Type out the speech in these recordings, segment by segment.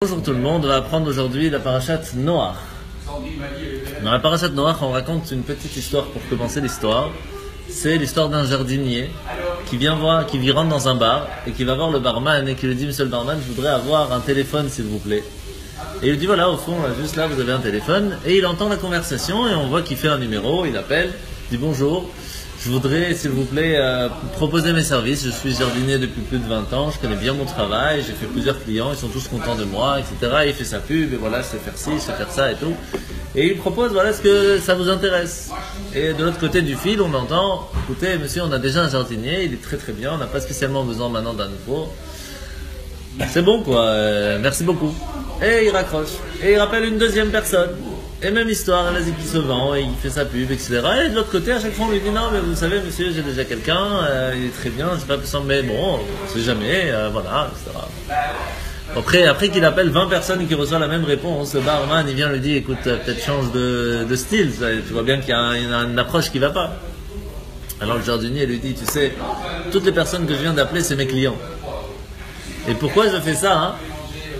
Bonjour tout le monde, on va apprendre aujourd'hui la parashat Noach. Dans la parashat Noach, on raconte une petite histoire pour commencer l'histoire. C'est l'histoire d'un jardinier qui rentre dans un bar et qui va voir le barman et qui lui dit: Monsieur le barman, je voudrais avoir un téléphone s'il vous plaît. Et il lui dit: voilà, au fond, juste là, vous avez un téléphone. Et il entend la conversation et on voit qu'il fait un numéro, il appelle, il dit: bonjour, je voudrais s'il vous plaît proposer mes services. Je suis jardinier depuis plus de 20 ans, je connais bien mon travail, j'ai fait plusieurs clients, ils sont tous contents de moi, etc. Et il fait sa pub, et voilà, je sais faire ci, je sais faire ça et tout. Et il propose: voilà, est-ce que ça vous intéresse? Et de l'autre côté du fil, on entend: écoutez monsieur, on a déjà un jardinier, il est très très bien, on n'a pas spécialement besoin maintenant d'un nouveau. C'est bon quoi, merci beaucoup. Et il raccroche, et il rappelle une deuxième personne. Et même histoire, vas-y, qui se vend, et il fait sa pub, etc. Et de l'autre côté, à chaque fois, on lui dit: non, mais vous savez, monsieur, j'ai déjà quelqu'un, il est très bien, c'est pas possible, mais bon, on sait jamais, voilà, etc. Après qu'il appelle 20 personnes et qu'il reçoit la même réponse, le barman, il vient lui dire: écoute, peut-être change de style, tu vois bien qu'il y a une approche qui va pas. Alors le jardinier lui dit: tu sais, toutes les personnes que je viens d'appeler, c'est mes clients. Et pourquoi je fais ça,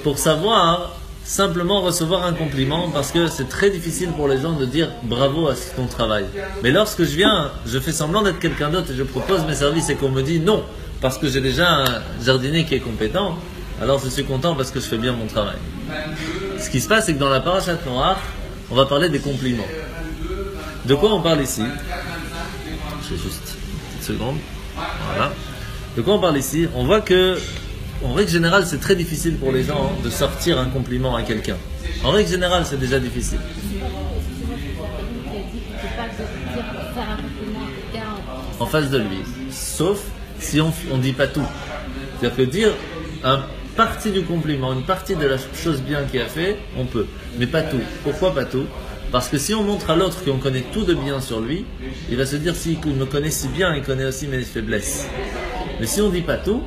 Pour savoir simplement recevoir un compliment, parce que c'est très difficile pour les gens de dire bravo à ton travail. Mais lorsque je viens, je fais semblant d'être quelqu'un d'autre et je propose mes services et qu'on me dit non, parce que j'ai déjà un jardinier qui est compétent, alors je suis content parce que je fais bien mon travail. Ce qui se passe, c'est que dans la parashat Noach, on va parler des compliments. De quoi on parle ici? J'ai juste une petite seconde. Voilà. De quoi on parle ici? On voit que en règle générale, c'est très difficile pour les gens de sortir un compliment à quelqu'un. En règle générale, c'est déjà difficile. En face de lui. Sauf si on ne dit pas tout. C'est-à-dire que dire une partie du compliment, une partie de la chose bien qu'il a fait, on peut. Mais pas tout. Pourquoi pas tout? Parce que si on montre à l'autre qu'on connaît tout de bien sur lui, il va se dire: s'il me connaît si bien, il connaît aussi mes faiblesses. Mais si on ne dit pas tout,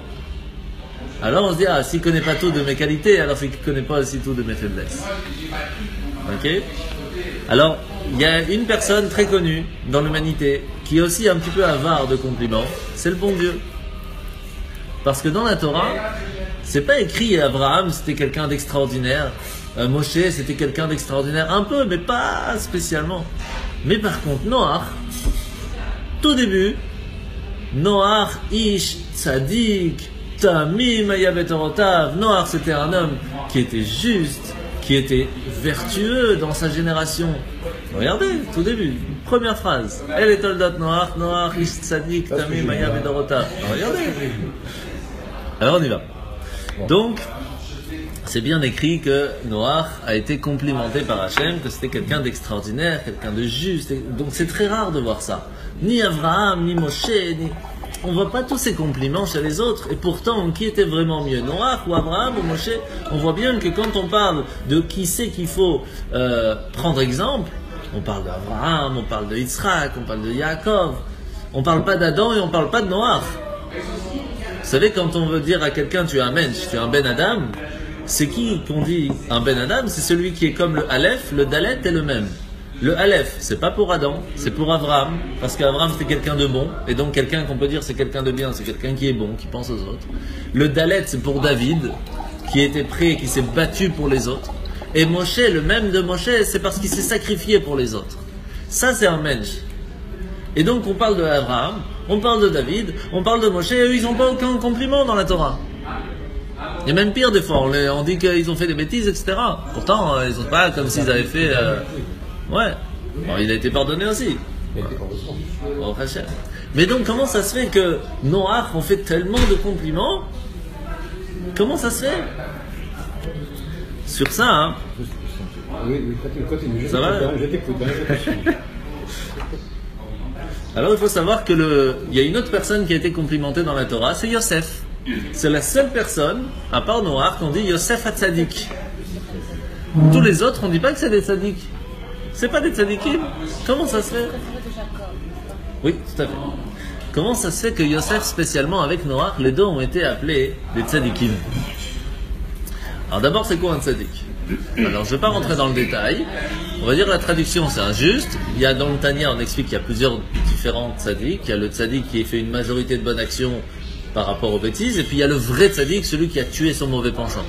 alors on se dit: ah, s'il ne connaît pas tout de mes qualités, alors c'est qu'il ne connaît pas aussi tout de mes faiblesses. Ok? Alors, il y a une personne très connue dans l'humanité qui est aussi un petit peu avare de compliments, c'est le bon Dieu. Parce que dans la Torah, c'est pas écrit Abraham c'était quelqu'un d'extraordinaire, Moshe c'était quelqu'un d'extraordinaire, un peu, mais pas spécialement. Mais par contre, Noach, tout début, Noach, Ish, Tzadik, Tamim Ayabetorotav. Noach, c'était un homme qui était juste, qui était vertueux dans sa génération. Regardez, tout début, première phrase. El et Toldot Noach, Noach, Ish Tzadik, Tamim Ayabetorotav. Regardez. Alors on y va. Donc, c'est bien écrit que Noach a été complimenté par Hachem, que c'était quelqu'un d'extraordinaire, quelqu'un de juste. Donc c'est très rare de voir ça. Ni Abraham, ni Moshe, on ne voit pas tous ces compliments chez les autres. Et pourtant, qui était vraiment mieux, Noach ou Abraham ou Moshe? On voit bien que quand on parle de qui c'est qu'il faut prendre exemple, on parle d'Abraham, on parle de Yitzhak, on parle de Yaakov. On ne parle pas d'Adam et on ne parle pas de Noach. Vous savez, quand on veut dire à quelqu'un: tu es un mensch, tu es un Ben Adam, c'est qui qu'on dit un Ben Adam? C'est celui qui est comme le Aleph, le Dalet est le même. Le Aleph, c'est pas pour Adam, c'est pour Abraham, parce qu'Abraham c'était quelqu'un de bon, et donc quelqu'un qu'on peut dire c'est quelqu'un de bien, c'est quelqu'un qui est bon, qui pense aux autres. Le Dalet, c'est pour David, qui était prêt, qui s'est battu pour les autres. Et Moshe, le même de Moshe, c'est parce qu'il s'est sacrifié pour les autres. Ça, c'est un mensch. Et donc on parle de Abraham, on parle de David, on parle de Moshe, et eux ils n'ont pas aucun compliment dans la Torah. Et même pire des fois, on dit qu'ils ont fait des bêtises, etc. Pourtant, ils sont pas comme s'ils avaient fait... Ouais, bon, il a été pardonné aussi. Bon, mais donc comment ça se fait que Noach on fait tellement de compliments? Comment ça se fait? Sur ça, Oui, continue. Ça va? Je t'écoute. Alors il faut savoir que il y a une autre personne qui a été complimentée dans la Torah, c'est Yosef. C'est la seule personne, à part Noach, qu'on dit Yosef HaTzadik. Tous les autres, on ne dit pas que c'est des tzadiks. C'est pas des tzadikim. Comment ça se fait? Oui, tout à fait. Comment ça se fait que Yosef, spécialement avec Noach, les deux ont été appelés des tzadikim? Alors d'abord, c'est quoi un tzadik? Alors je ne vais pas rentrer dans le détail. On va dire la traduction, c'est injuste. Il y a dans le Tanya, on explique qu'il y a plusieurs différents tzadiks. Il y a le tzadik qui a fait une majorité de bonnes actions par rapport aux bêtises, et puis il y a le vrai tzadik, celui qui a tué son mauvais penchant.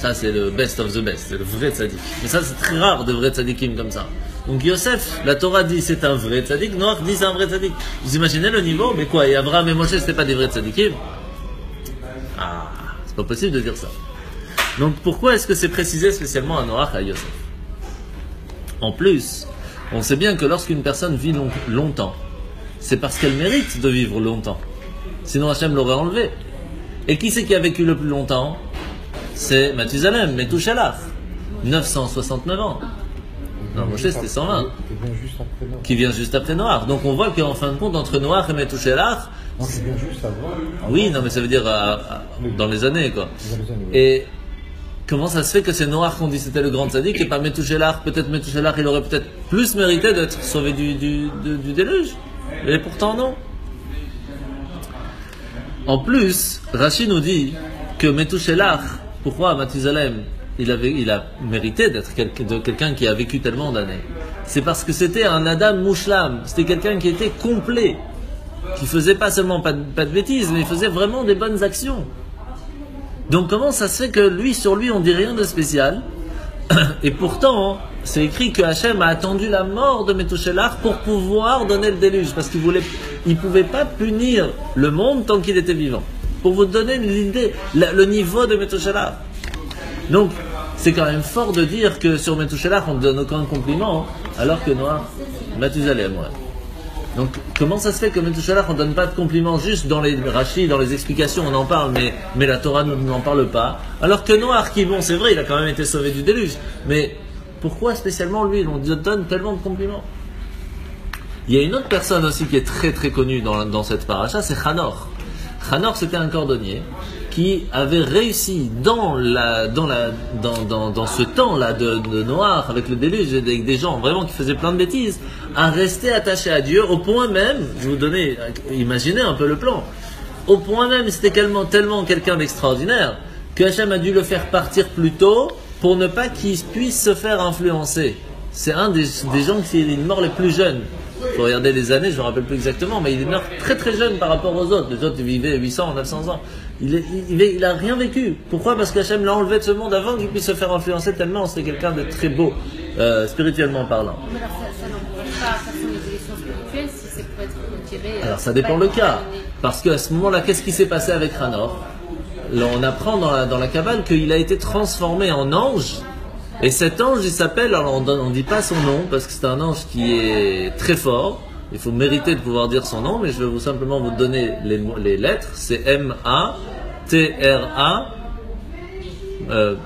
Ça, c'est le best of the best, c'est le vrai tzaddik. Mais ça, c'est très rare de vrais tzaddikim comme ça. Donc Yosef, la Torah dit c'est un vrai tzaddik, Noach dit c'est un vrai tzaddik. Vous imaginez le niveau? Mais quoi, et Abraham et Moshe, c'était pas des vrais tzaddikim? Ah, c'est pas possible de dire ça. Donc pourquoi est-ce que c'est précisé spécialement à Noach et à Yosef? En plus, on sait bien que lorsqu'une personne vit longtemps, c'est parce qu'elle mérite de vivre longtemps. Sinon Hachem l'aurait enlevé. Et qui c'est qui a vécu le plus longtemps? C'est Mathusalem, Methuselah, 969 ans. Non, Moshe c'était 120. Qui vient juste après Noach. Donc on voit qu'en fin de compte, entre Noach et Methuselah, qui vient juste avant. oui, non mais ça veut dire dans les années quoi. Et comment ça se fait que c'est Noach qu'on dit c'était le grand tzaddik et pas Methuselah? Peut-être Methuselah il aurait peut-être plus mérité d'être sauvé du déluge. Et pourtant non. En plus, Rashi nous dit que Methuselah, pourquoi Mathusalem il a mérité d'être quelqu'un qui a vécu tellement d'années? C'est parce que c'était un Adam Mouchlam, c'était quelqu'un qui était complet, qui faisait pas seulement pas de bêtises, mais il faisait vraiment des bonnes actions. Donc comment ça se fait que sur lui on dit rien de spécial? Et pourtant, c'est écrit que Hachem a attendu la mort de Methuselah pour pouvoir donner le déluge, parce qu'il pouvait pas punir le monde tant qu'il était vivant. Pour vous donner l'idée, le niveau de Methuselah. Donc, c'est quand même fort de dire que sur Methuselah on ne donne aucun compliment, alors que Noach, Mathusalem, ouais. Donc, comment ça se fait que Methuselah on ne donne pas de compliments juste dans les Rashi, dans les explications, on en parle, mais la Torah n'en parle pas. Alors que Noach, qui bon, c'est vrai, il a quand même été sauvé du déluge, mais pourquoi spécialement lui, on donne tellement de compliments? Il y a une autre personne aussi qui est très très connue dans cette paracha, c'est Hanor. Hanor, c'était un cordonnier qui avait réussi dans ce temps-là de Noach, avec le déluge, avec des gens vraiment qui faisaient plein de bêtises, à rester attaché à Dieu, au point même, je vous donnais, imaginez un peu le plan, au point même, c'était tellement quelqu'un d'extraordinaire, que Hachem a dû le faire partir plus tôt, pour ne pas qu'il puisse se faire influencer. C'est un des gens qui est mort les plus jeunes. Il faut regarder les années, je ne me rappelle plus exactement, mais il est mort très très jeune par rapport aux autres. Les autres vivaient 800, 900 ans. Il n'a rien vécu. Pourquoi? Parce qu'Hachem l'a enlevé de ce monde avant qu'il puisse se faire influencer tellement c'était quelqu'un de très beau, spirituellement parlant. Mais alors ça n'empêche pas faire son évolution spirituelle si c'est pour être retiré. Alors ça dépend le cas. Parce qu'à ce moment-là, qu'est-ce qui s'est passé avec Hanor? Là, on apprend dans la Kabbale qu'il a été transformé en ange. Et cet ange, il s'appelle, alors on ne dit pas son nom, parce que c'est un ange qui est très fort. Il faut mériter de pouvoir dire son nom, mais je vais simplement vous donner les lettres. C'est M-A-T-R-A,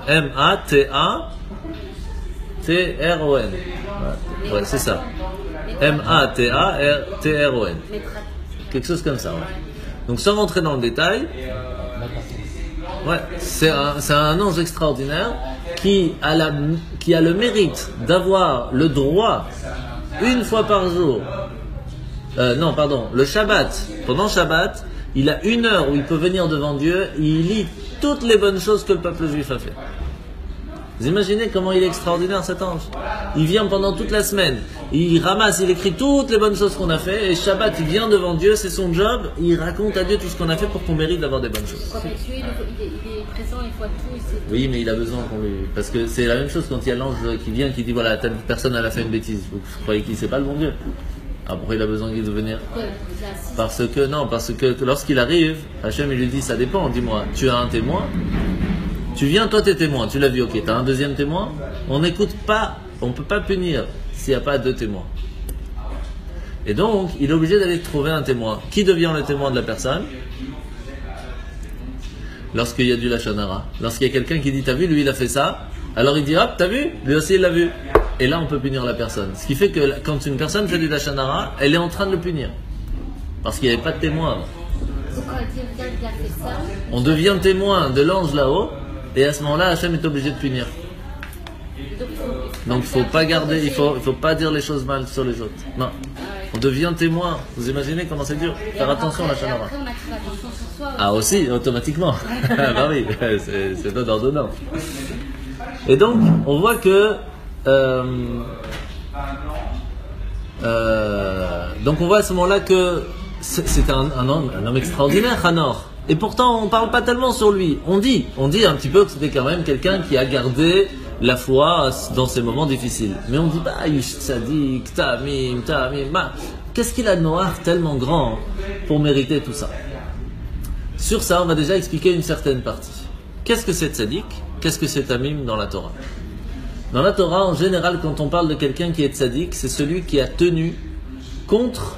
M-A-T-A-T-R-O-N. Ouais, c'est ça. M-A-T-A-T-R-O-N. Quelque chose comme ça, ouais. Donc sans rentrer dans le détail, ouais, c'est un ange extraordinaire qui a le mérite d'avoir le droit, une fois par jour, le Shabbat, pendant Shabbat, il a 1 heure où il peut venir devant Dieu et il lit toutes les bonnes choses que le peuple juif a fait. Vous imaginez comment il est extraordinaire cet ange? Il vient pendant toute la semaine, il ramasse, il écrit toutes les bonnes choses qu'on a fait, et Shabbat il vient devant Dieu, c'est son job, il raconte à Dieu tout ce qu'on a fait pour qu'on mérite d'avoir des bonnes choses. Quand il est présent, il voit tout. Oui, mais il a besoin qu'on lui... Parce que c'est la même chose quand il y a l'ange qui vient, qui dit voilà, telle personne elle a fait une bêtise. Vous croyez qu'il sait pas le bon Dieu? Alors pourquoi il a besoin de venir? Parce que lorsqu'il arrive, Hachem il lui dit ça dépend, dis-moi, tu as un témoin? Tu viens, toi t'es témoin, tu l'as vu, ok, t'as un deuxième témoin? On n'écoute pas, on ne peut pas punir s'il n'y a pas 2 témoins. Et donc, il est obligé d'aller trouver un témoin. Qui devient le témoin de la personne? Lorsqu'il y a du Lachon Hara. Lorsqu'il y a quelqu'un qui dit t'as vu, lui il a fait ça, alors il dit hop, t'as vu? Lui aussi il l'a vu. Et là on peut punir la personne. Ce qui fait que quand une personne fait du Lachon Hara, elle est en train de le punir. Parce qu'il n'y avait pas de témoin avant. Donc quand quelqu'un a fait ça, on devient témoin de l'ange là-haut. Et à ce moment-là, Hachem est obligé de punir. Donc il ne faut pas garder, il faut pas dire les choses mal sur les autres. Non. On devient témoin. Vous imaginez comment c'est dur? Faire attention à la Lachon Hara. Après, on a fait attention sur soi. Ah aussi, automatiquement. Bah oui, c'est donnant donnant. Et donc, on voit que donc on voit à ce moment-là que c'est un homme extraordinaire, Hanor. Et pourtant, on ne parle pas tellement sur lui. On dit un petit peu que c'était quand même quelqu'un qui a gardé la foi dans ces moments difficiles. Mais on dit pas, Ish Tzadik, Tamim. Qu'est-ce qu'il a de Noach tellement grand pour mériter tout ça? Sur ça, on va déjà expliquer une certaine partie. Qu'est-ce que c'est Tzadik? Qu'est-ce que c'est Tamim dans la Torah? Dans la Torah, en général, quand on parle de quelqu'un qui est Tzadik, c'est celui qui a tenu contre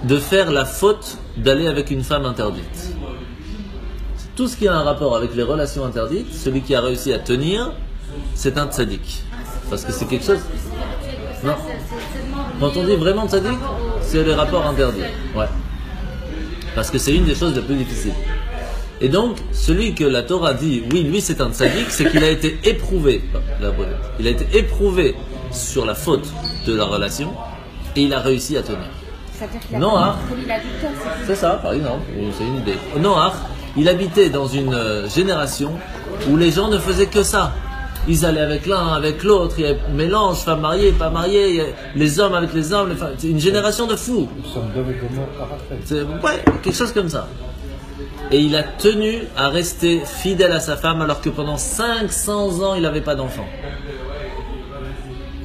de faire la faute d'aller avec une femme interdite. Tout ce qui a un rapport avec les relations interdites, celui qui a réussi à tenir, c'est un Tzadik. Parce que c'est quelque chose... Non. Quand on dit vraiment Tzadik, c'est les rapports interdits. Ouais. Parce que c'est une des choses les plus difficiles. Et donc, celui que la Torah dit, oui, lui c'est un tzaddik, c'est qu'il a été éprouvé, il a été éprouvé sur la faute de la relation, et il a réussi à tenir. C'est-à-dire qu'il a Noach, c'est ça par exemple, c'est une idée. Noach, il habitait dans une génération où les gens ne faisaient que ça. Ils allaient avec l'un, avec l'autre, il y avait mélange, femmes mariées, pas mariées, les hommes avec les hommes, c'est une génération de fous. C'est quelque chose comme ça. Et il a tenu à rester fidèle à sa femme alors que pendant 500 ans, il n'avait pas d'enfant.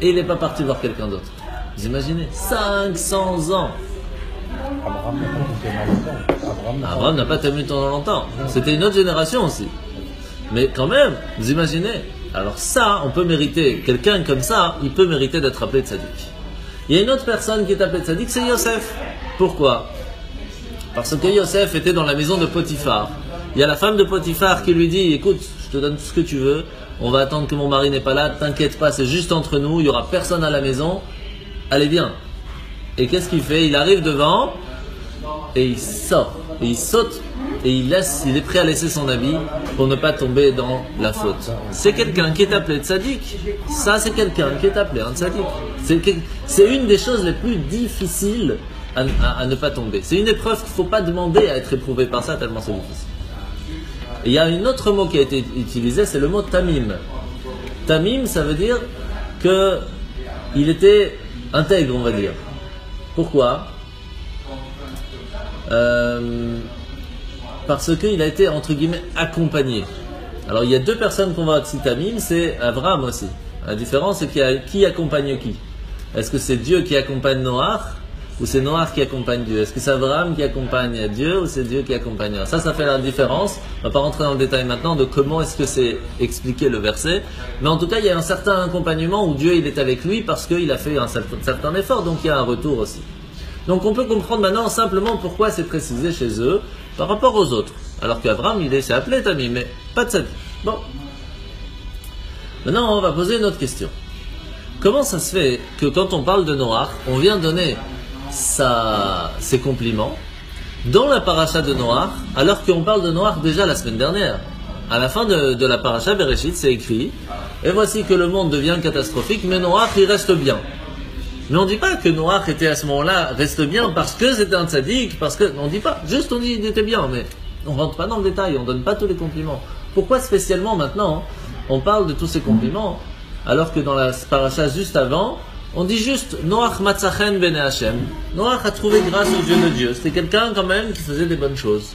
Et il n'est pas parti voir quelqu'un d'autre. Vous imaginez 500 ans. Abraham n'a pas tenu pendant longtemps. C'était une autre génération aussi. Mais quand même, vous imaginez. Alors ça, on peut mériter, quelqu'un comme ça, il peut mériter d'être appelé tzaddik. Il y a une autre personne qui est appelée tzaddik, c'est Yosef. Pourquoi ? Parce que Yosef était dans la maison de Potiphar. Il y a la femme de Potiphar qui lui dit, écoute, je te donne tout ce que tu veux, on va attendre que mon mari n'est pas là, t'inquiète pas, c'est juste entre nous, il n'y aura personne à la maison, allez bien. Et qu'est-ce qu'il fait ? Il arrive devant, et il sort, et il saute, et il est prêt à laisser son habit pour ne pas tomber dans la faute. C'est quelqu'un qui est appelé tzaddik. Ça, c'est quelqu'un qui est appelé un tzaddik. C'est une des choses les plus difficiles à ne pas tomber. C'est une épreuve qu'il ne faut pas demander à être éprouvé par ça, tellement c'est difficile. Et il y a un autre mot qui a été utilisé, c'est le mot tamim. Tamim, ça veut dire qu'il était intègre, on va dire. Pourquoi ? Parce qu'il a été, entre guillemets, accompagné. Alors, il y a deux personnes qu'on va citer tamim, c'est Abraham aussi. La différence, c'est qui accompagne qui ? Est-ce que c'est Dieu qui accompagne Noach ou c'est Noach qui accompagne Dieu? Est-ce que c'est Abraham qui accompagne Dieu ou c'est Dieu qui accompagne Noach? Ça fait la différence. On ne va pas rentrer dans le détail maintenant de comment est-ce que c'est expliqué le verset. Mais en tout cas, il y a un certain accompagnement où Dieu il est avec lui parce qu'il a fait un certain effort. Donc il y a un retour aussi. Donc on peut comprendre maintenant simplement pourquoi c'est précisé chez eux par rapport aux autres. Alors qu'Abraham, il s'est appelé Tamim, mais pas de tzaddik. Bon. Maintenant, on va poser une autre question. Comment ça se fait que quand on parle de Noach, on vient donner ses compliments dans la paracha de Noach, alors qu'on parle de Noach déjà la semaine dernière. À la fin de la paracha Bereshit, c'est écrit et voici que le monde devient catastrophique, mais Noach il reste bien. Mais on ne dit pas que Noach était à ce moment-là reste bien parce que c'était un tzaddik, parce que on ne dit pas, juste on dit qu'il était bien, mais on ne rentre pas dans le détail, on ne donne pas tous les compliments. Pourquoi spécialement maintenant on parle de tous ces compliments alors que dans la paracha juste avant on dit juste Noach matzachen bene Hashem. Noach a trouvé grâce aux yeux de Dieu. C'était quelqu'un quand même qui faisait des bonnes choses.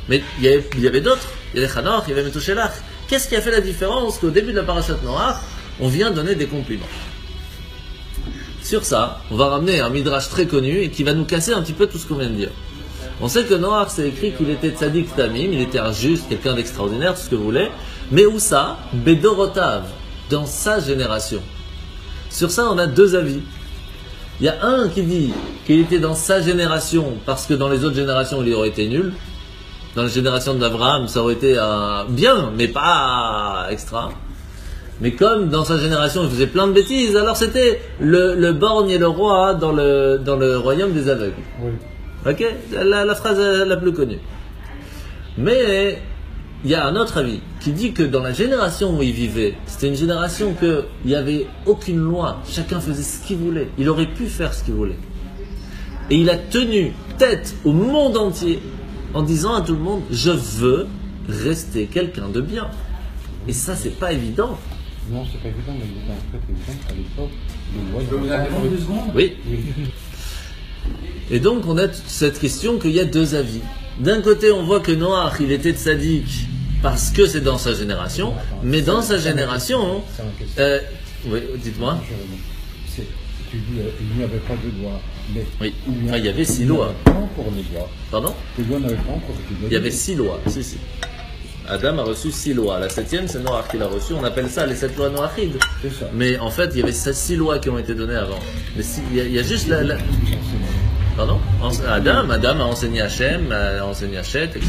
Mais il y avait d'autres. Il y avait Hanoch, il y avait Methuselah. Qu'est-ce qui a fait la différence qu'au début de la paracha de Noach, on vient donner des compliments? Sur ça, on va ramener un midrash très connu et qui va nous casser un petit peu tout ce qu'on vient de dire. On sait que Noach, c'est écrit qu'il était tzaddik tamim, il était un juste, quelqu'un d'extraordinaire, tout ce que vous voulez. Mais où ça? Bedorotav, dans sa génération. Sur ça, on a deux avis. Il y a un qui dit qu'il était dans sa génération parce que dans les autres générations, il aurait été nul. Dans la génération d'Abraham, ça aurait été bien, mais pas extra. Mais comme dans sa génération, il faisait plein de bêtises, alors c'était le borgne et le roi dans le royaume des aveugles. Oui. Ok, la phrase la plus connue. Mais il y a un autre avis qui dit que dans la génération où il vivait, c'était une génération qu'il n'y avait aucune loi, chacun faisait ce qu'il voulait, il aurait pu faire ce qu'il voulait. Et il a tenu tête au monde entier en disant à tout le monde, je veux rester quelqu'un de bien. Et ça, c'est pas évident. Non, c'est pas évident, mais il était en fait évident qu'à l'époque, Je peux vous interrompre 2 secondes ? Oui. Et donc, on a cette question qu'il y a deux avis. d'un côté, on voit que Noach, il était tzaddik parce que c'est dans sa génération, mais dans sa génération, oui, dites-moi. Tu dis, il n'y avait pas de doigts. Mais oui, enfin, il y avait 6 lois. Pas encore les doigts. Pardon? Les doigts n'avaient pas encore été donnés. Il y avait 6 lois, si. Adam a reçu 6 lois. La 7e, c'est Noach qui l'a reçue. On appelle ça les 7 lois noachides. C'est ça. Mais en fait, il y avait 6 lois qui ont été données avant. Mais il y a juste la... Pardon? Adam a enseigné Hachem, a enseigné Hachet, etc.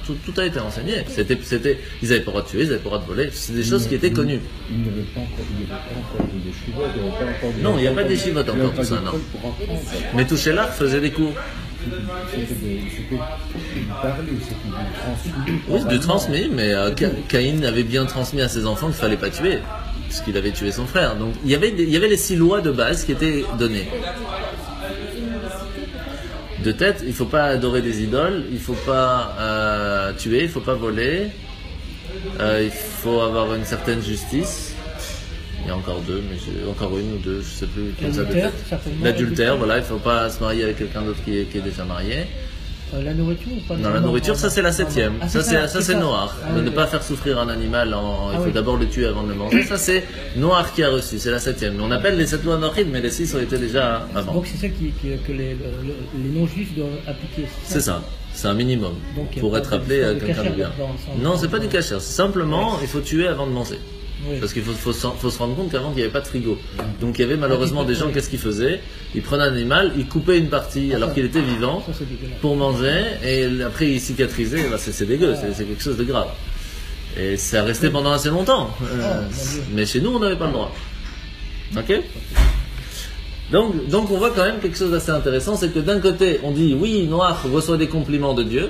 Tout a été enseigné. Ils n'avaient pas le droit de tuer, ils n'avaient pas le droit de voler. C'est des choses qui étaient connues. Il n'y avait pas encore des chivotes, il n'y avait pas encore... Non, il n'y a pas des chivotes encore, tout ça, non. Mais toucher l'art faisait des cours. C'était parler, c'était transmis. Oui, de transmis, mais Caïn avait bien transmis à ses enfants qu'il ne fallait pas tuer, parce qu'il avait tué son frère. Donc il y avait les 6 lois de base qui étaient données. De tête, il ne faut pas adorer des idoles, il ne faut pas tuer, il ne faut pas voler, il faut avoir une certaine justice. Il y a encore 2, mais encore une ou 2, je ne sais plus. L'adultère, voilà, il ne faut pas se marier avec quelqu'un d'autre qui est déjà marié. La nourriture ou pas? Non, la nourriture, ça c'est la 7e. Ça c'est Noach. Ne pas faire souffrir un animal, il faut d'abord le tuer avant de le manger. Ça c'est Noach qui a reçu, c'est la 7e. On appelle les 7 lois noachides, mais les 6 ont été déjà avant. Donc c'est ça que les non-juifs doivent appliquer. C'est ça, c'est un minimum donc, pour être appelé quelqu'un de bien. Non, c'est pas du kasher, c'est simplement il faut tuer avant de manger. Oui. Parce qu'il faut se rendre compte qu'avant il n'y avait pas de frigo. Donc il y avait malheureusement des gens, qu'est-ce qu'ils faisaient? Ils prenaient un animal, ils coupaient une partie alors qu'il était vivant pour manger, et après ils cicatrisaient. C'est dégueu, c'est quelque chose de grave. Et ça restait pendant assez longtemps. Mais chez nous on n'avait pas le droit. Ok? Donc on voit quand même quelque chose d'assez intéressant, c'est que d'un côté on dit oui, Noach reçoit des compliments de Dieu,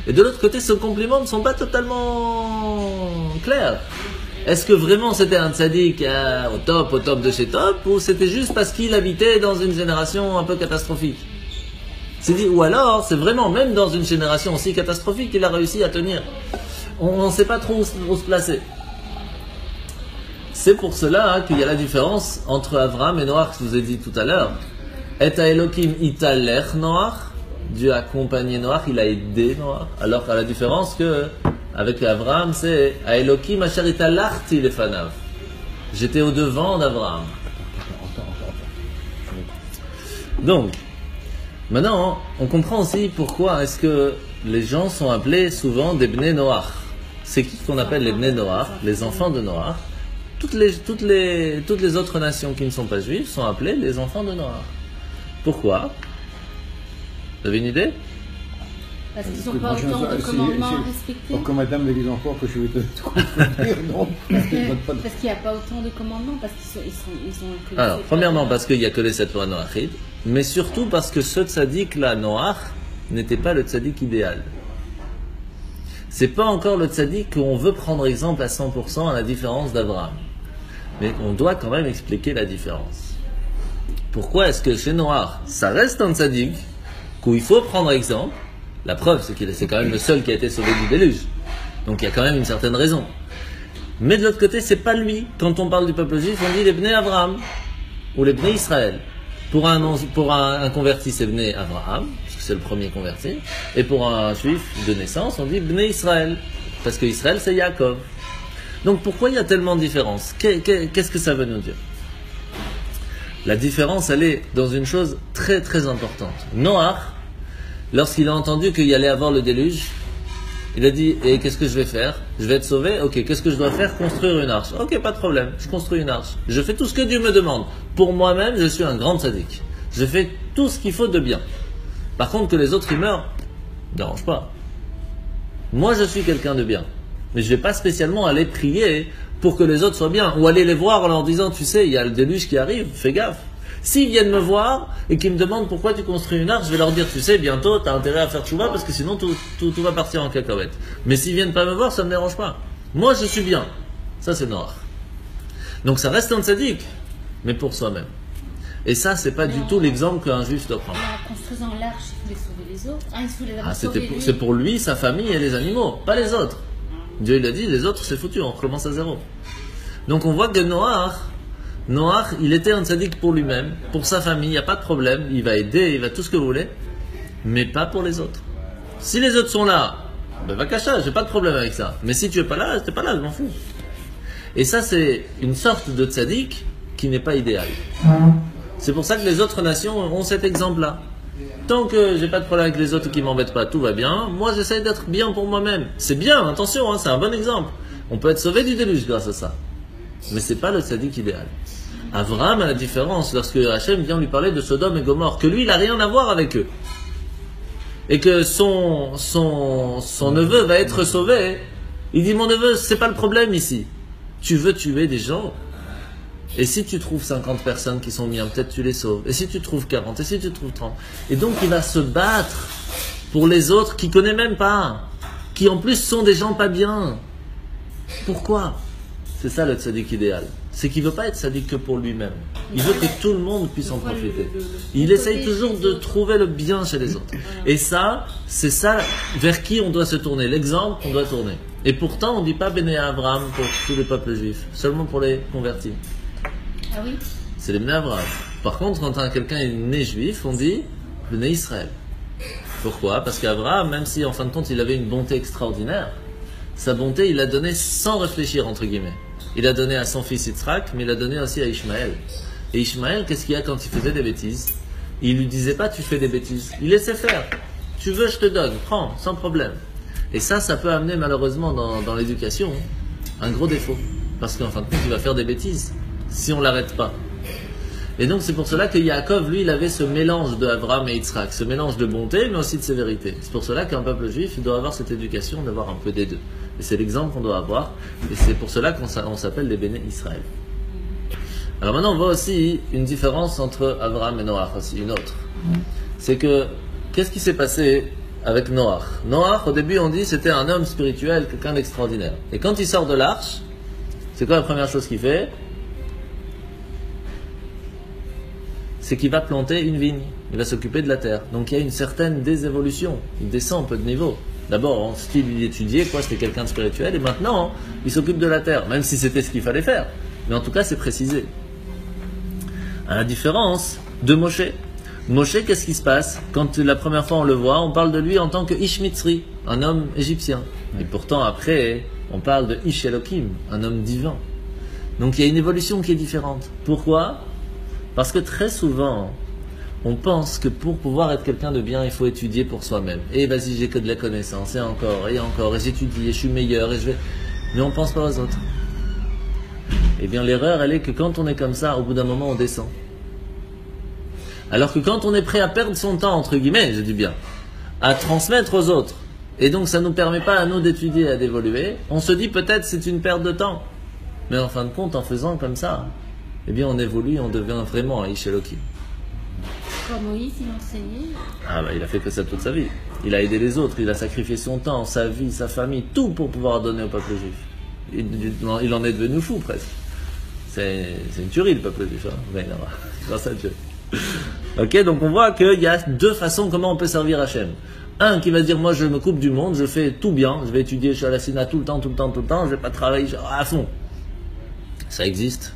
et de l'autre côté ces compliments ne sont pas totalement clairs. Est-ce que vraiment c'était un tzaddik au top de chez top, ou c'était juste parce qu'il habitait dans une génération un peu catastrophique? C'est dit, ou alors c'est vraiment même dans une génération aussi catastrophique qu'il a réussi à tenir. On ne sait pas trop où se placer. C'est pour cela qu'il y a la différence entre Avraham et Noach, je vous ai dit tout à l'heure. Et à Elohim italech Noach, Dieu a accompagné Noach, il a aidé Noach, alors qu'à la différence que avec Abraham, c'est à Elohim asher italachti lefanav. J'étais au devant d'Abraham. Donc, maintenant, on comprend aussi pourquoi est-ce que les gens sont appelés souvent des Bnei Noach. C'est qui qu'on appelle les Bnei Noach, les enfants de Noach. Toutes les autres nations qui ne sont pas juives sont appelées les enfants de Noach. Pourquoi? Vous avez une idée? Parce qu'ils n'ont pas autant de commandements à respecter. Comme madame me dit encore que je vais te contredire, non. Parce qu'il n'y a pas autant de commandements, parce qu'ils ont... Alors, premièrement, parce qu'il n'y a que les 7 lois noachides, mais surtout parce que ce tzaddik-là, Noach, n'était pas le tzaddik idéal. C'est pas encore le tzaddik qu'on veut prendre exemple à 100% à la différence d'Abraham. Mais on doit quand même expliquer la différence. Pourquoi est-ce que chez Noach, ça reste un tzaddik, où il faut prendre exemple? La preuve, c'est qu'il c'est quand même le seul qui a été sauvé du déluge. Donc il y a quand même une certaine raison. Mais de l'autre côté, c'est pas lui. Quand on parle du peuple juif, on dit les Bnei Avraham ou les Bnei Israël. Pour un converti, c'est Bnei Avraham, parce que c'est le premier converti. Et pour un juif de naissance, on dit Bnei Israël, parce que Israël, c'est Yaakov. Donc pourquoi il y a tellement de différences? Qu'est-ce que ça veut nous dire? La différence, elle est dans une chose très très importante. Noach, lorsqu'il a entendu qu'il y allait avoir le déluge, il a dit, et qu'est-ce que je vais faire? Je vais être sauvé? Ok, qu'est-ce que je dois faire? Construire une arche. Ok, pas de problème, je construis une arche. Je fais tout ce que Dieu me demande. Pour moi-même, je suis un grand tzaddik. Je fais tout ce qu'il faut de bien. Par contre, que les autres y meurent, ne dérange pas. Moi, je suis quelqu'un de bien. Mais je ne vais pas spécialement aller prier pour que les autres soient bien. Ou aller les voir en leur disant, tu sais, il y a le déluge qui arrive, fais gaffe. S'ils viennent me voir et qu'ils me demandent pourquoi tu construis une arche, je vais leur dire, tu sais, bientôt, tu as intérêt à faire tchouva parce que sinon tout va partir en cacahuète. Mais s'ils viennent pas me voir, ça ne me dérange pas. Moi, je suis bien. Ça, c'est noir. Donc ça reste un tzaddik, mais pour soi-même. Et ça, c'est pas du tout l'exemple qu'un juif doit prendre. En construisant l'arche, il voulait sauver les autres. C'est pour lui, sa famille et les animaux, pas les autres. Dieu il a dit, les autres, c'est foutu, on recommence à zéro. Donc on voit que Noach, il était un tzaddik pour lui-même, pour sa famille, il n'y a pas de problème, il va aider, il va tout ce que vous voulez, mais pas pour les autres. Si les autres sont là, ben Vakasha, j'ai pas de problème avec ça. Mais si tu es pas là, je m'en fous. Et ça, c'est une sorte de tzaddik qui n'est pas idéal. C'est pour ça que les autres nations ont cet exemple-là. Tant que j'ai pas de problème avec les autres qui m'embêtent pas, tout va bien. Moi, j'essaie d'être bien pour moi-même. C'est bien, attention, hein, c'est un bon exemple. On peut être sauvé du déluge grâce à ça. Mais c'est pas le tzaddik idéal. Avraham a la différence lorsque Hachem vient lui parler de Sodome et Gomorrhe, que lui, il a rien à voir avec eux. Et que son neveu va être sauvé. Il dit, mon neveu, c'est pas le problème ici. Tu veux tuer des gens. Et si tu trouves 50 personnes qui sont bien, peut-être tu les sauves. Et si tu trouves 40, et si tu trouves 30. Et donc il va se battre pour les autres qu'il ne connaît même pas. Qui en plus sont des gens pas bien. Pourquoi? C'est ça le tzaddik idéal. C'est qu'il ne veut pas être tzaddik que pour lui-même. Il veut que tout le monde puisse en profiter. Il essaye toujours de trouver le bien chez les autres. Et ça, c'est ça vers qui on doit se tourner. L'exemple qu'on doit tourner. Et pourtant, on ne dit pas Béné Abraham pour tous les peuples juifs. Seulement pour les convertis. Ah oui. C'est les Béné Abraham. Par contre, quand quelqu'un est né juif, on dit Béné Israël. Pourquoi? Parce qu'Abraham, même si en fin de compte il avait une bonté extraordinaire, sa bonté il l'a donnée sans réfléchir entre guillemets. Il a donné à son fils Yitzhak, mais il a donné aussi à Ishmaël. Et Ishmaël, qu'est-ce qu'il y a quand il faisait des bêtises? Il lui disait pas tu fais des bêtises. Il laissait faire. Tu veux, je te donne. Prends, sans problème. Et ça peut amener malheureusement dans l'éducation un gros défaut. Parce qu'en fin de compte, il va faire des bêtises si on l'arrête pas. Et donc c'est pour cela que Yaakov, lui, il avait ce mélange de Abraham et Yitzhak, ce mélange de bonté, mais aussi de sévérité. C'est pour cela qu'un peuple juif, il doit avoir cette éducation, d'avoir un peu des deux. Et c'est l'exemple qu'on doit avoir. Et c'est pour cela qu'on s'appelle les Béné Israël. Alors maintenant, on voit aussi une différence entre Abraham et Noach, aussi une autre. C'est que, qu'est-ce qui s'est passé avec Noach? Noach, au début, on dit, c'était un homme spirituel, quelqu'un d'extraordinaire. Et quand il sort de l'arche, c'est quoi la première chose qu'il fait? C'est qu'il va planter une vigne. Il va s'occuper de la terre. Donc il y a une certaine désévolution. Il descend un peu de niveau. D'abord, en style, il étudiait, c'était quelqu'un de spirituel, et maintenant, il s'occupe de la terre, même si c'était ce qu'il fallait faire. Mais en tout cas, c'est précisé. À la différence de Moshe. Moshe, qu'est-ce qui se passe? Quand la première fois on le voit, on parle de lui en tant que Ish Mitzri, un homme égyptien. Et pourtant, après, on parle de Ish Elohim, un homme divin. Donc il y a une évolution qui est différente. Pourquoi? Parce que très souvent, on pense que pour pouvoir être quelqu'un de bien, il faut étudier pour soi-même. Et vas-y, j'ai que de la connaissance, et encore, et j'étudie, et je suis meilleur, et je vais... Mais on ne pense pas aux autres. Eh bien, l'erreur, elle est que quand on est comme ça, au bout d'un moment, on descend. Alors que quand on est prêt à perdre son temps, entre guillemets, je dis bien, à transmettre aux autres, et donc ça ne nous permet pas à nous d'étudier, à d'évoluer, on se dit peut-être c'est une perte de temps. Mais en fin de compte, en faisant comme ça, eh bien, on évolue, on devient vraiment un Ish Elohim. Comme Moïse, il enseignait. Ah bah, il a fait que ça toute sa vie. Il a aidé les autres, il a sacrifié son temps, sa vie, sa famille, tout pour pouvoir donner au peuple juif. Il en est devenu fou presque. C'est une tuerie le peuple juif. Hein. Grâce à Dieu. Ok, donc on voit qu'il y a deux façons comment on peut servir Hachem. Un qui va dire moi je me coupe du monde, je fais tout bien, je vais étudier chez la Sina tout le temps, je vais pas travailler à fond. Ça existe.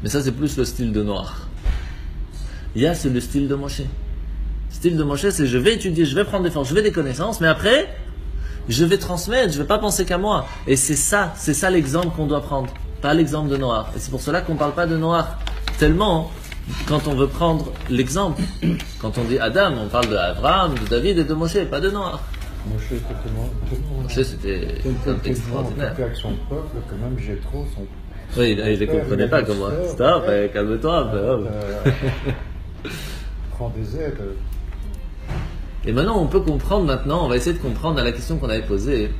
Mais ça, c'est plus le style de Noach. Il y a le style de Moshe. Le style de Moshe, c'est je vais étudier, je vais prendre des forces, je vais des connaissances, mais après, je vais transmettre, je ne vais pas penser qu'à moi. Et c'est ça l'exemple qu'on doit prendre, pas l'exemple de Noach. Et c'est pour cela qu'on ne parle pas de Noach. Tellement, quand on veut prendre l'exemple, quand on dit Adam, on parle de Abraham, de David et de Moshe, pas de Noach. Moshe, c'était extraordinaire. Avec son peuple, quand même, Jéthro, son... Oui, il ne les comprenait pas comme moi. Stop, calme-toi. Prends des aides. Et maintenant, on peut comprendre on va essayer de comprendre à la question qu'on avait posée.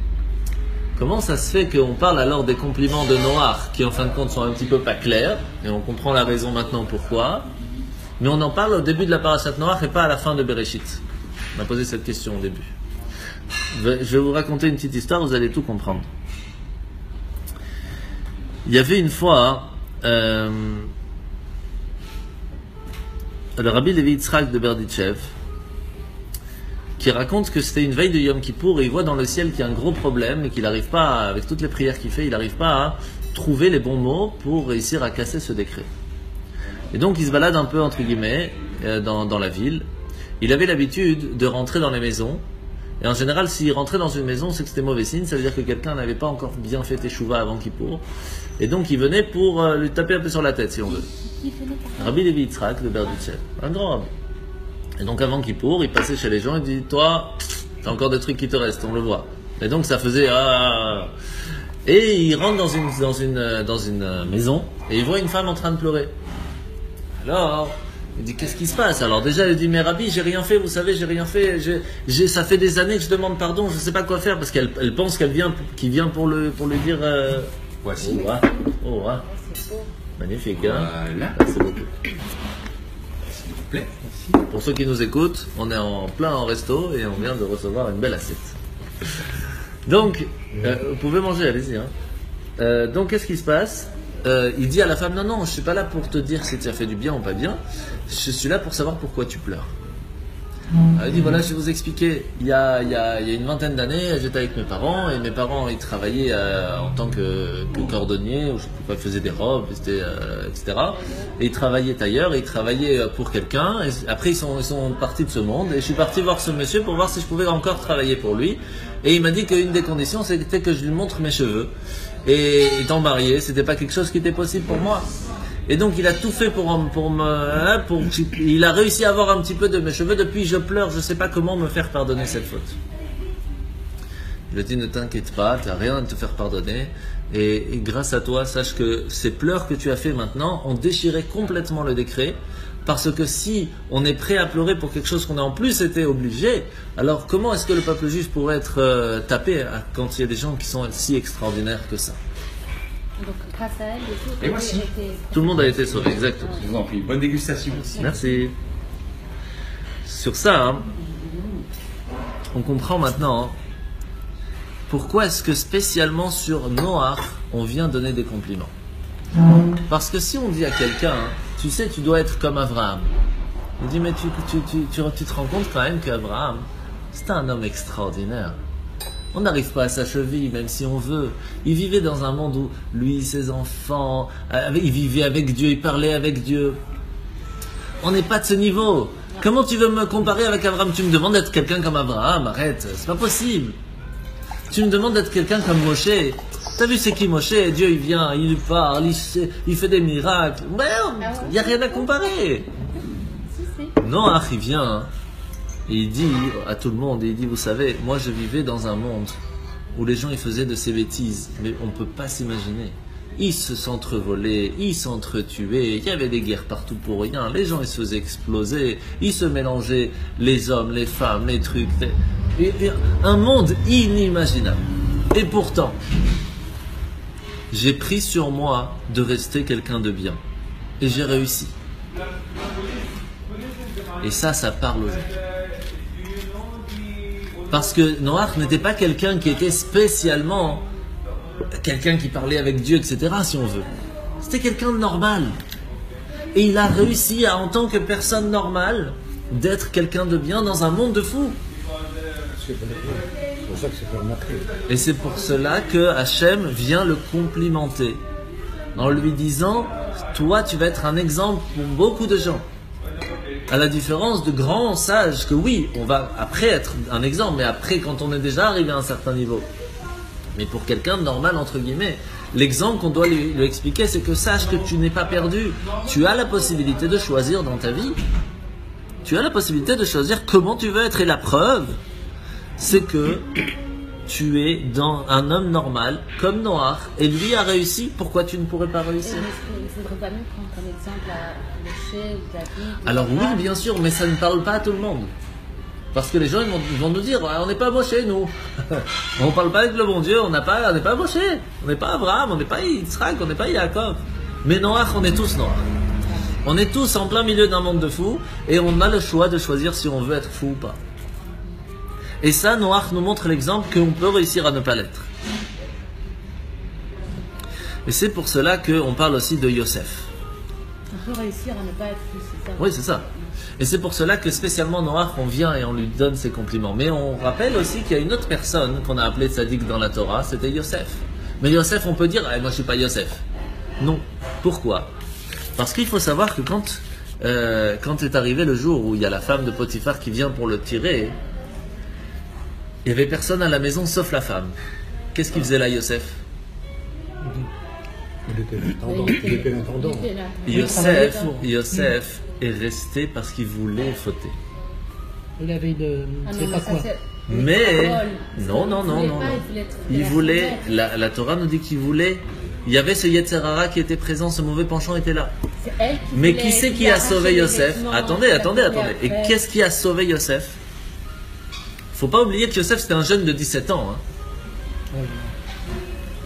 Comment ça se fait qu'on parle alors des compliments de Noach, qui en fin de compte sont un petit peu pas clairs, et on comprend la raison maintenant pourquoi, mais on en parle au début de la parashat Noach et pas à la fin de Bereshit. On a posé cette question au début. Je vais vous raconter une petite histoire, vous allez tout comprendre. Il y avait une fois le Rabbi Levi Yitzhak de Berditchev qui raconte que c'était une veille de Yom Kippour et il voit dans le ciel qu'il y a un gros problème et qu'il n'arrive pas, avec toutes les prières qu'il fait, il n'arrive pas à trouver les bons mots pour réussir à casser ce décret. Et donc il se balade un peu entre guillemets dans la ville. Il avait l'habitude de rentrer dans les maisons Et en général, s'il rentrait dans une maison, c'est que c'était mauvais signe. Ça veut dire que quelqu'un n'avait pas encore bien fait Teshuvah avant Kippour. Et donc, il venait pour lui taper un peu sur la tête, si on veut. Rabbi Levi Yitzhak de Berditchev, un grand rabbi. Et donc, avant Kippour, il passait chez les gens et dit, toi, t'as encore des trucs qui te restent, on le voit. Et donc, ça faisait Et il rentre dans une maison et il voit une femme en train de pleurer. Alors, il dit, qu'est-ce qui se passe? Alors déjà, il dit, mais Rabbi, j'ai rien fait, vous savez, j'ai rien fait. Ça fait des années que je demande pardon, je ne sais pas quoi faire, parce qu'elle pense qu'il vient pour lui dire... Voici. Oh, magnifique, hein? Voilà. Merci beaucoup. S'il vous plaît. Pour ceux qui nous écoutent, on est en resto et on vient de recevoir une belle assiette. Donc, vous pouvez manger, allez-y. Hein. Donc, qu'est-ce qui se passe? Il dit à la femme, non, je ne suis pas là pour te dire si tu as fait du bien ou pas bien, je suis là pour savoir pourquoi tu pleures. Il dit, voilà, je vais vous expliquer, il y a une vingtaine d'années, j'étais avec mes parents, et mes parents, ils travaillaient en tant que cordonniers, ou je sais pas, ils faisaient des robes, etc. Et ils travaillaient ailleurs, et ils travaillaient pour quelqu'un, et après ils sont partis de ce monde, et je suis parti voir ce monsieur pour voir si je pouvais encore travailler pour lui, et il m'a dit qu'une des conditions, c'était que je lui montre mes cheveux. Et étant marié, c'était pas quelque chose qui était possible pour moi. Et donc il a tout fait il a réussi à avoir un petit peu de mes cheveux. Depuis je pleure, je sais pas comment me faire pardonner cette faute. Je lui ai dit, ne t'inquiète pas, tu n'as rien à te faire pardonner. Et grâce à toi, sache que ces pleurs que tu as fait maintenant ont déchiré complètement le décret. Parce que si on est prêt à pleurer pour quelque chose qu'on a en plus été obligé, alors comment est-ce que le peuple juif pourrait être tapé quand il y a des gens qui sont si extraordinaires que ça? Donc grâce à elle, Et voici. Tout le monde a été sauvé, exactement. Je vous en prie. Bonne dégustation. Merci. Sur ça, on comprend maintenant pourquoi est-ce que spécialement sur Noach, on vient donner des compliments. Parce que si on dit à quelqu'un, tu sais, tu dois être comme Abraham. Il dit, mais tu te rends compte quand même qu'Abraham, c'est un homme extraordinaire. On n'arrive pas à sa cheville, même si on veut. Il vivait dans un monde où lui, ses enfants, il vivait avec Dieu, il parlait avec Dieu. On n'est pas de ce niveau. Comment tu veux me comparer avec Abraham? Tu me demandes d'être quelqu'un comme Abraham? Arrête, c'est pas possible. Tu me demandes d'être quelqu'un comme Moshe. T'as vu c'est qui Moshe? Dieu il vient, il lui parle, il fait des miracles. Merde, il n'y a rien à comparer. Non, il vient et il dit à tout le monde, il dit, vous savez, moi je vivais dans un monde où les gens ils faisaient de ces bêtises, mais on ne peut pas s'imaginer. Ils se s'entrevolaient, ils s'entretuaient, il y avait des guerres partout pour rien, les gens ils se faisaient exploser, ils se mélangeaient, les hommes, les femmes, les trucs. Un monde inimaginable. Et pourtant, j'ai pris sur moi de rester quelqu'un de bien. Et j'ai réussi. Et ça parle aux gens. Parce que Noach n'était pas quelqu'un qui était spécialement quelqu'un qui parlait avec Dieu, etc., si on veut. C'était quelqu'un de normal. Et il a réussi, en tant que personne normale, d'être quelqu'un de bien dans un monde de fous. C'est pour ça que c'est fait remarquer. Et c'est pour cela que Hachem vient le complimenter en lui disant, toi tu vas être un exemple pour beaucoup de gens. À la différence de grands sages que oui, on va après être un exemple, mais après quand on est déjà arrivé à un certain niveau. Mais pour quelqu'un de normal, entre guillemets, l'exemple qu'on doit lui expliquer, c'est que sache que tu n'es pas perdu. Tu as la possibilité de choisir dans ta vie. Tu as la possibilité de choisir comment tu veux être. Et la preuve, c'est que tu es dans un homme normal, comme Noach, et lui a réussi. Pourquoi tu ne pourrais pas réussir? Il ne faudrait pas nous prendre comme exemple à Moshe ou David. Alors oui, bien sûr, mais ça ne parle pas à tout le monde. Parce que les gens ils vont nous dire, on n'est pas Moshe, nous. On ne parle pas avec le bon Dieu, on n'est pas Moshe, on n'est pas Abraham, on n'est pas Yitzhak, on n'est pas Yaakov. Mais Noach, on est tous Noach. On est tous en plein milieu d'un monde de fous, et on a le choix de choisir si on veut être fou ou pas. Et ça, Noach nous montre l'exemple qu'on peut réussir à ne pas l'être. Et c'est pour cela qu'on parle aussi de Yosef. On peut réussir à ne pas être fou, c'est ça? Oui, c'est ça. Et c'est pour cela que spécialement Noach, on vient et on lui donne ses compliments. Mais on rappelle aussi qu'il y a une autre personne qu'on a appelée tzaddik dans la Torah, c'était Yosef. Mais Yosef, on peut dire, moi je suis pas Yosef. Non. Pourquoi? Parce qu'il faut savoir que quand est arrivé le jour où il y a la femme de Potiphar qui vient pour le tirer, Il n'y avait personne à la maison sauf la femme. Qu'est-ce qu'il faisait là, Yosef? Il était l'intendant. Il était là. Yosef est resté parce qu'il voulait fauter. Il avait Ah je sais non, pas ça, quoi. c'est- Mais c'est non, pas- non, il non, voulait pas, non. il voulait être- Il voulait, la Torah nous dit qu'il voulait, il y avait ce Yetzer Hara qui était présent, ce mauvais penchant était là. C'est elle qui Mais voulait- qui c'est qui a a sauvé arraché les Yosef? vêtements, Attendez. elle a couru Et après. qu'est-ce qui a sauvé Yosef? Faut pas oublier que Yosef c'était un jeune de 17 ans. Hein. Ouais.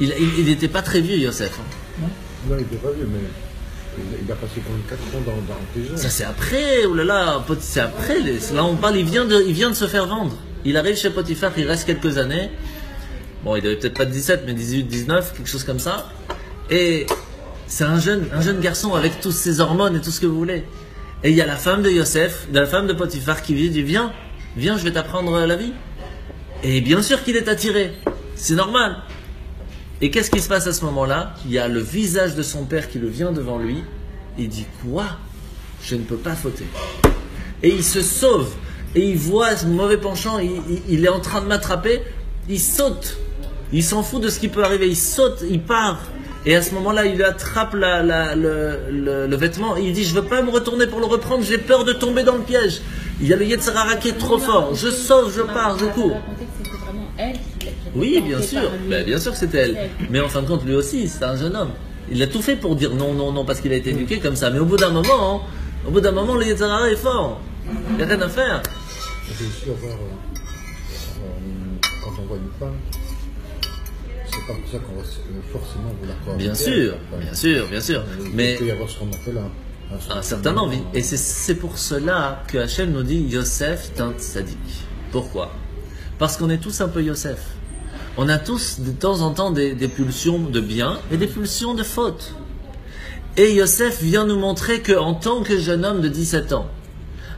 Il n'était pas très vieux, Yosef. Hein. Non, il n'était pas vieux, mais il a passé quand même 4 ans dans la prison. Ça c'est après, oh là là, c'est après. Là on parle, il vient de se faire vendre. Il arrive chez Potiphar, il reste quelques années. Bon, il avait peut-être pas 17, mais 18, 19, quelque chose comme ça. Et c'est un jeune garçon avec tous ses hormones et tout ce que vous voulez. Et il y a la femme de Yosef, la femme de Potiphar qui lui dit viens, je vais t'apprendre la vie. Et bien sûr qu'il est attiré. C'est normal. Et qu'est-ce qui se passe à ce moment-là? Il y a le visage de son père qui le vient devant lui. Il dit quoi? Je ne peux pas fauter. Et il se sauve. Et il voit ce mauvais penchant. Il est en train de m'attraper. Il saute. Il s'en fout de ce qui peut arriver. Il saute. Il part. Et à ce moment-là, il lui attrape le vêtement. Et il dit je ne veux pas me retourner pour le reprendre. J'ai peur de tomber dans le piège. Il y a le Yetzer Hara qui est trop fort. Je sauve, je pars, je cours. raconté que c'était vraiment elle qui l'a Oui, bien tenté sûr. par lui. Ben, bien sûr que c'était elle. Mais en fin de compte, lui aussi, c'était un jeune homme. Il a tout fait pour dire non, non, non, parce qu'il a été éduqué comme ça. Mais au bout d'un moment, le Yetzer Hara est fort. Il n'y a rien à faire. On peut aussi avoir, quand on voit une femme, c'est pas pour ça qu'on va forcément vouloir croire. Bien sûr, bien sûr, bien sûr. Mais Il peut y avoir ce qu'on appelle un certain envie. Et c'est pour cela que Hachem nous dit Yosef est un tzaddik. Pourquoi? Parce qu'on est tous un peu Yosef. On a tous de temps en temps des pulsions de bien et des pulsions de faute. Et Yosef vient nous montrer qu'en tant que jeune homme de 17 ans,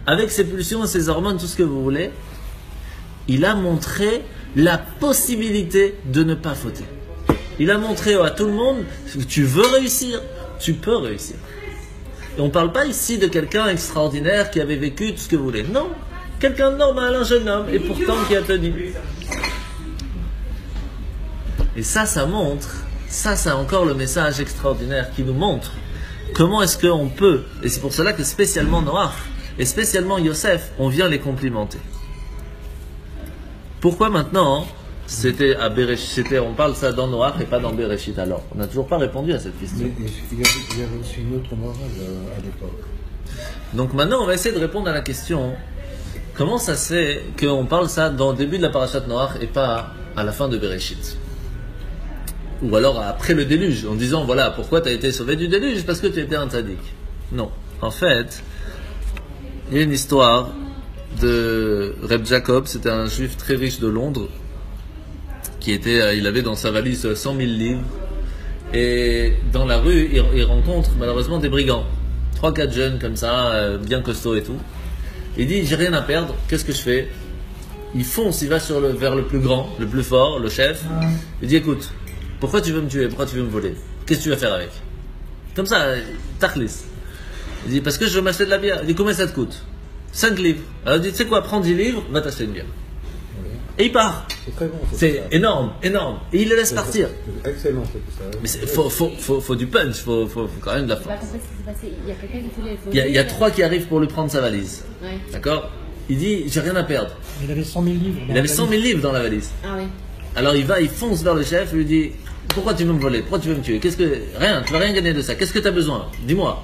avec ses pulsions, ses hormones, tout ce que vous voulez, il a montré la possibilité de ne pas fauter. Il a montré à tout le monde que tu veux réussir, tu peux réussir. Et on ne parle pas ici de quelqu'un extraordinaire qui avait vécu tout ce que vous voulez. Non, quelqu'un de normal, un jeune homme, et pourtant qui a tenu. Et ça montre, c'est encore le message extraordinaire qui nous montre comment est-ce qu'on peut, et c'est pour cela que spécialement Noach, et spécialement Yosef, on vient les complimenter. Pourquoi maintenant c'était à Bereshit, on parle ça dans Noach et pas dans Bereshit alors? On n'a toujours pas répondu à cette question. Mais il y avait aussi une autre morale à l'époque. Donc maintenant on va essayer de répondre à la question, comment ça se fait qu'on parle ça dans le début de la parashat Noach et pas à la fin de Bereshit? Ou alors après le déluge, en disant voilà, pourquoi tu as été sauvé du déluge? Parce que tu étais un tzaddik. Non. En fait, il y a une histoire de Reb Jacob, c'était un juif très riche de Londres, il avait dans sa valise 100 000 livres, et dans la rue, il rencontre malheureusement des brigands. 3-4 jeunes comme ça, bien costauds et tout. Il dit, j'ai rien à perdre, qu'est-ce que je fais? Il fonce, il va vers le plus grand, le plus fort, le chef. Il dit, écoute, pourquoi tu veux me tuer? Pourquoi tu veux me voler? Qu'est-ce que tu vas faire avec? Comme ça, tachlis. Il dit, parce que je veux m'acheter de la bière. Il dit, combien ça te coûte? 5 livres. Alors il dit, tu sais quoi, prends 10 livres, va t'acheter une bière. Et il part. C'est très bon. C'est énorme. Et il le laisse partir. C'est excellent, c'est ça. Mais faut du punch, faut quand même de la J'ai pas force. compris ce qui s'est passé. Il y a quelqu'un qui voulait le voler. Il y a 3 qui arrivent pour lui prendre sa valise. Ouais. D'accord? Il dit, j'ai rien à perdre. Il avait 100 000 livres. Il avait 100 000 livres dans la valise. Ah oui. Alors il fonce vers le chef, il lui dit, pourquoi tu veux me voler? Pourquoi tu veux me tuer? Rien, tu vas rien gagner de ça. Qu'est-ce que tu as besoin? Dis-moi.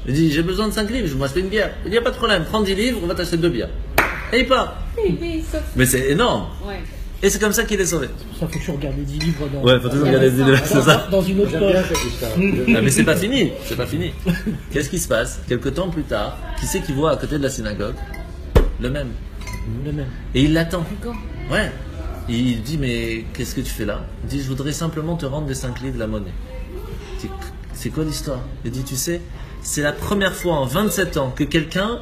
Il dit, j'ai besoin de 5 livres, je vais m'acheter une bière. Il dit, il n'y a pas de problème, prends 10 livres, on va t'acheter 2 bières. Et il part. Oui, sauf. Mais c'est énorme. Ouais. Et c'est comme ça qu'il est sauvé. Ça, faut toujours garder 10 livres dans, Ouais, faut toujours regarder les vidéos, c'est ça. dans une autre J'aime bien poche. cette histoire. Ah, mais c'est pas fini, c'est pas fini. Qu'est-ce qui se passe? Quelque temps plus tard, qui c'est qui voit à côté de la synagogue? Le même. Le même. Et il l'attend. Quand Ouais. Il dit, mais qu'est-ce que tu fais là? Il dit, je voudrais simplement te rendre des 5 livres la monnaie. Il dit, c'est quoi l'histoire? Il dit, tu sais, c'est la première fois en 27 ans que quelqu'un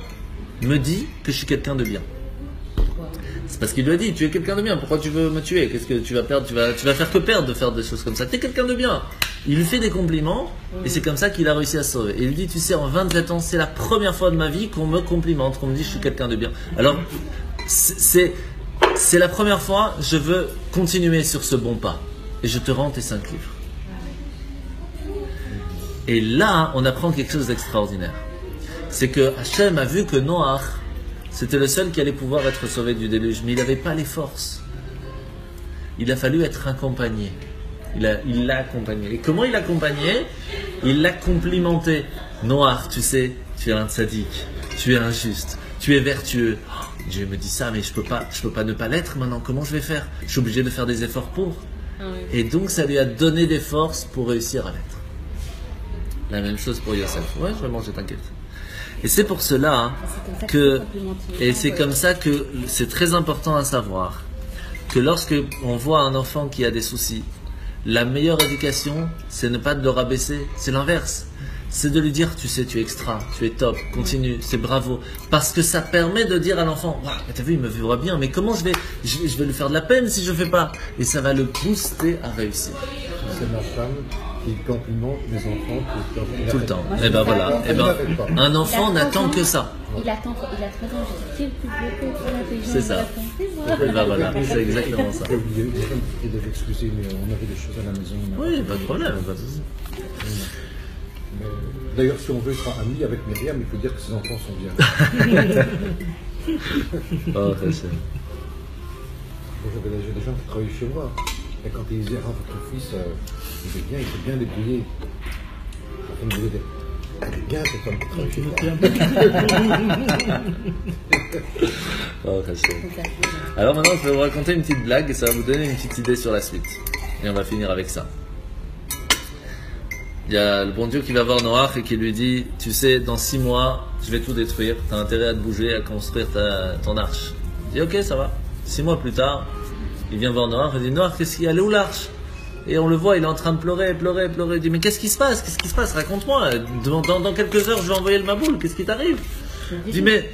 me dit que je suis quelqu'un de bien. C'est parce qu'il lui a dit, tu es quelqu'un de bien, pourquoi tu veux me tuer? Qu'est-ce que tu vas perdre? Tu vas faire que perdre de faire des choses comme ça. Tu es quelqu'un de bien. Il lui fait des compliments, et c'est comme ça qu'il a réussi à se sauver. Et il dit, tu sais, en 27 ans, c'est la première fois de ma vie qu'on me complimente, qu'on me dit je suis quelqu'un de bien. Alors, c'est c'est la première fois, je veux continuer sur ce bon pas. Et je te rends tes 5 livres. Et là, on apprend quelque chose d'extraordinaire. C'est que Hachem a vu que Noach, c'était le seul qui allait pouvoir être sauvé du déluge. Mais il n'avait pas les forces. Il a fallu être accompagné. Il l'a accompagné. Et comment il l'a accompagné? Il l'a complimenté. Noach, tu sais, tu es un tzaddik, tu es un juste, tu es vertueux. Oh, Dieu me dit ça, mais je peux pas ne pas l'être maintenant. Comment je vais faire? Je suis obligé de faire des efforts pour. Ah oui. Et donc ça lui a donné des forces pour réussir à l'être. La même chose pour Yosef. Ouais, je vais manger, t'inquiète. Et c'est pour cela c'est comme ça que c'est très important à savoir que lorsque on voit un enfant qui a des soucis, la meilleure éducation, c'est ne pas de le rabaisser, c'est l'inverse. C'est de lui dire, tu sais, tu es extra, tu es top, continue, c'est bravo. Parce que ça permet de dire à l'enfant, waouh, t'as vu, il me verra bien, mais comment je vais lui faire de la peine si je fais pas? Et ça va le booster à réussir. C'est ma femme qui complimente mes enfants tout le temps. Et ben voilà. Et ben, un enfant n'attend que ça. Il a 3 ans, j'ai dit, quel plus beau pour la C'est ça. Et ben voilà, c'est exactement ça. Il devait excuser, mais on avait des choses à la maison. Oui, pas de problème. Pas de souci. D'ailleurs, si on veut être ami avec Myriam, il faut dire que ses enfants sont bien. Oh, c'est J'avais des gens qui travaillaient chez moi. Et quand ils disaient, ah, votre fils, il est bien débrouillé. Il est bien cette femme qui travaille chez moi. Oh, alors maintenant, je vais vous raconter une petite blague et ça va vous donner une petite idée sur la suite. Et on va finir avec ça. Il y a le bon Dieu qui va voir Noach et qui lui dit, tu sais, dans 6 mois, je vais tout détruire. Tu as intérêt à te bouger, à construire ton arche. Il dit, ok, ça va. 6 mois plus tard, il vient voir Noach et dit, Noach, qu'est-ce qu'il y a? Elle est où l'arche? Et on le voit, il est en train de pleurer. Il dit, mais qu'est-ce qui se passe? Raconte-moi. Dans quelques heures, je vais envoyer le Maboul. Qu'est-ce qui t'arrive? Il dit, mais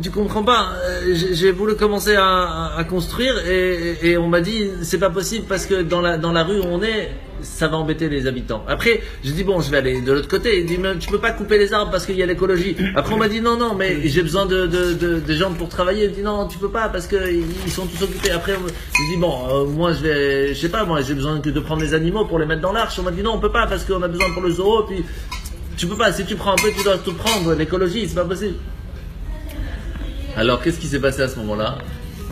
tu comprends pas. J'ai voulu commencer à construire et on m'a dit, c'est pas possible parce que dans la rue où on est, ça va embêter les habitants. Après, j'ai dit, bon, je vais aller de l'autre côté. Il dit, mais tu peux pas couper les arbres parce qu'il y a l'écologie. Après, on m'a dit, non, mais j'ai besoin de gens pour travailler. Il dit, non, tu peux pas parce qu'ils sont tous occupés. Après, j'ai dit, bon, moi, je sais pas, moi, j'ai besoin de prendre les animaux pour les mettre dans l'arche. On m'a dit, non, on peut pas parce qu'on a besoin pour le zoo. Puis, tu peux pas, si tu prends un peu, tu dois tout prendre. L'écologie, c'est pas possible. Alors, qu'est-ce qui s'est passé à ce moment-là?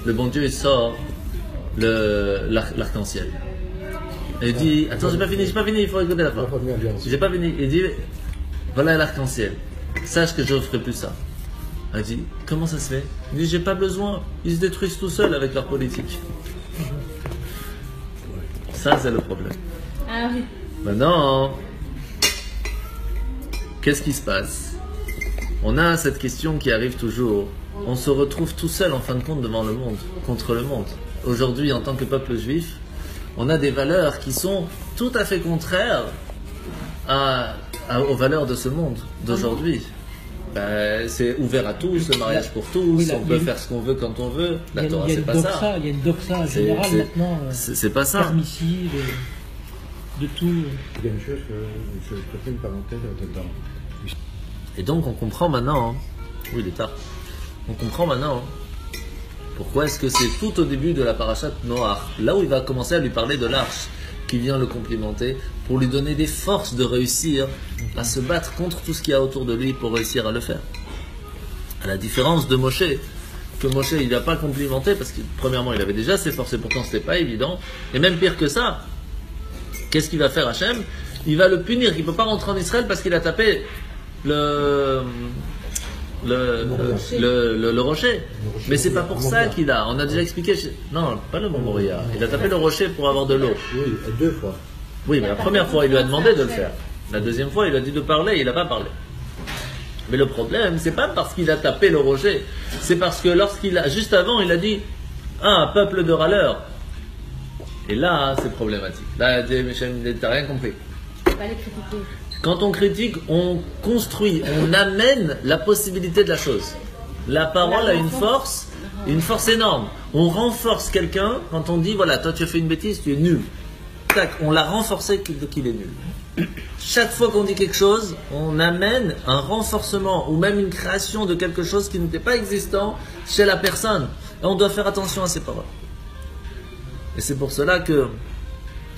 Le bon Dieu, il sort l'arc-en-ciel. Et il dit, attends, j'ai pas fini, il faut écouter la fin. J'ai pas fini. Il dit, voilà l'arc-en-ciel. Sache que je ne ferai plus ça. Il dit, comment ça se fait? Il dit, j'ai pas besoin. Ils se détruisent tout seuls avec leur politique. Ça, c'est le problème. Ah oui. Maintenant, qu'est-ce qui se passe? On a cette question qui arrive toujours. On se retrouve tout seul en fin de compte devant le monde, contre le monde. Aujourd'hui, en tant que peuple juif, on a des valeurs qui sont tout à fait contraires aux valeurs de ce monde d'aujourd'hui. C'est ouvert à tous, le mariage pour tous, on peut faire ce qu'on veut quand on veut. La Torah, c'est pas ça. Il y a une doxa générale maintenant. C'est pas ça. Permissive, de tout. Il y a une chose que je fais une parenthèse là-dedans. Et donc on comprend maintenant, oui, il est tard. On comprend maintenant pourquoi est-ce que c'est tout au début de la parashat Noach, là où il va commencer à lui parler de l'arche, qui vient le complimenter pour lui donner des forces de réussir à se battre contre tout ce qu'il y a autour de lui pour réussir à le faire. À la différence de Moshe, que Moshe il n'a pas complimenté parce que premièrement il avait déjà ses forces et pourtant c'était pas évident. Et même pire que ça, qu'est-ce qu'il va faire Hachem? Il va le punir, il ne peut pas rentrer en Israël parce qu'il a tapé le rocher. Mais c'est pas pour ça qu'il a. On a déjà expliqué. Non, pas le Mont Moria. Il a tapé le rocher pour avoir de l'eau. Oui, 2 fois. Oui, mais la première fois, il lui a demandé de le faire. La deuxième fois, il a dit de parler, il n'a pas parlé. Mais le problème, c'est pas parce qu'il a tapé le rocher. C'est parce que juste avant, il a dit, un peuple de râleurs. Et là, c'est problématique. Là, t'as rien compris. Il faut pas les critiquer. Quand on critique, on construit, on amène la possibilité de la chose. La parole a une force énorme. On renforce quelqu'un quand on dit, voilà, toi tu as fait une bêtise, tu es nul. Tac, on l'a renforcé qu'il est nul. Chaque fois qu'on dit quelque chose, on amène un renforcement ou même une création de quelque chose qui n'était pas existant chez la personne. Et on doit faire attention à ces paroles. Et c'est pour cela que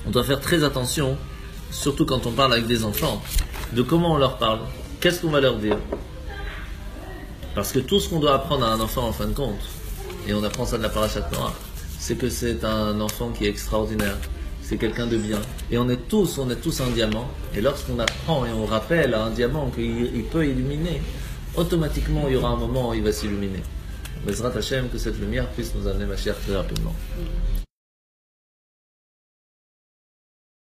on doit faire très attention, surtout quand on parle avec des enfants, de comment on leur parle, qu'est-ce qu'on va leur dire. Parce que tout ce qu'on doit apprendre à un enfant en fin de compte, et on apprend ça de la Parashat Noach, c'est que c'est un enfant qui est extraordinaire, c'est quelqu'un de bien. Et on est tous un diamant, et lorsqu'on apprend et on rappelle à un diamant qu'il peut illuminer, automatiquement il y aura un moment où il va s'illuminer. Bezrat Hashem, que cette lumière puisse nous amener Mashiach très rapidement.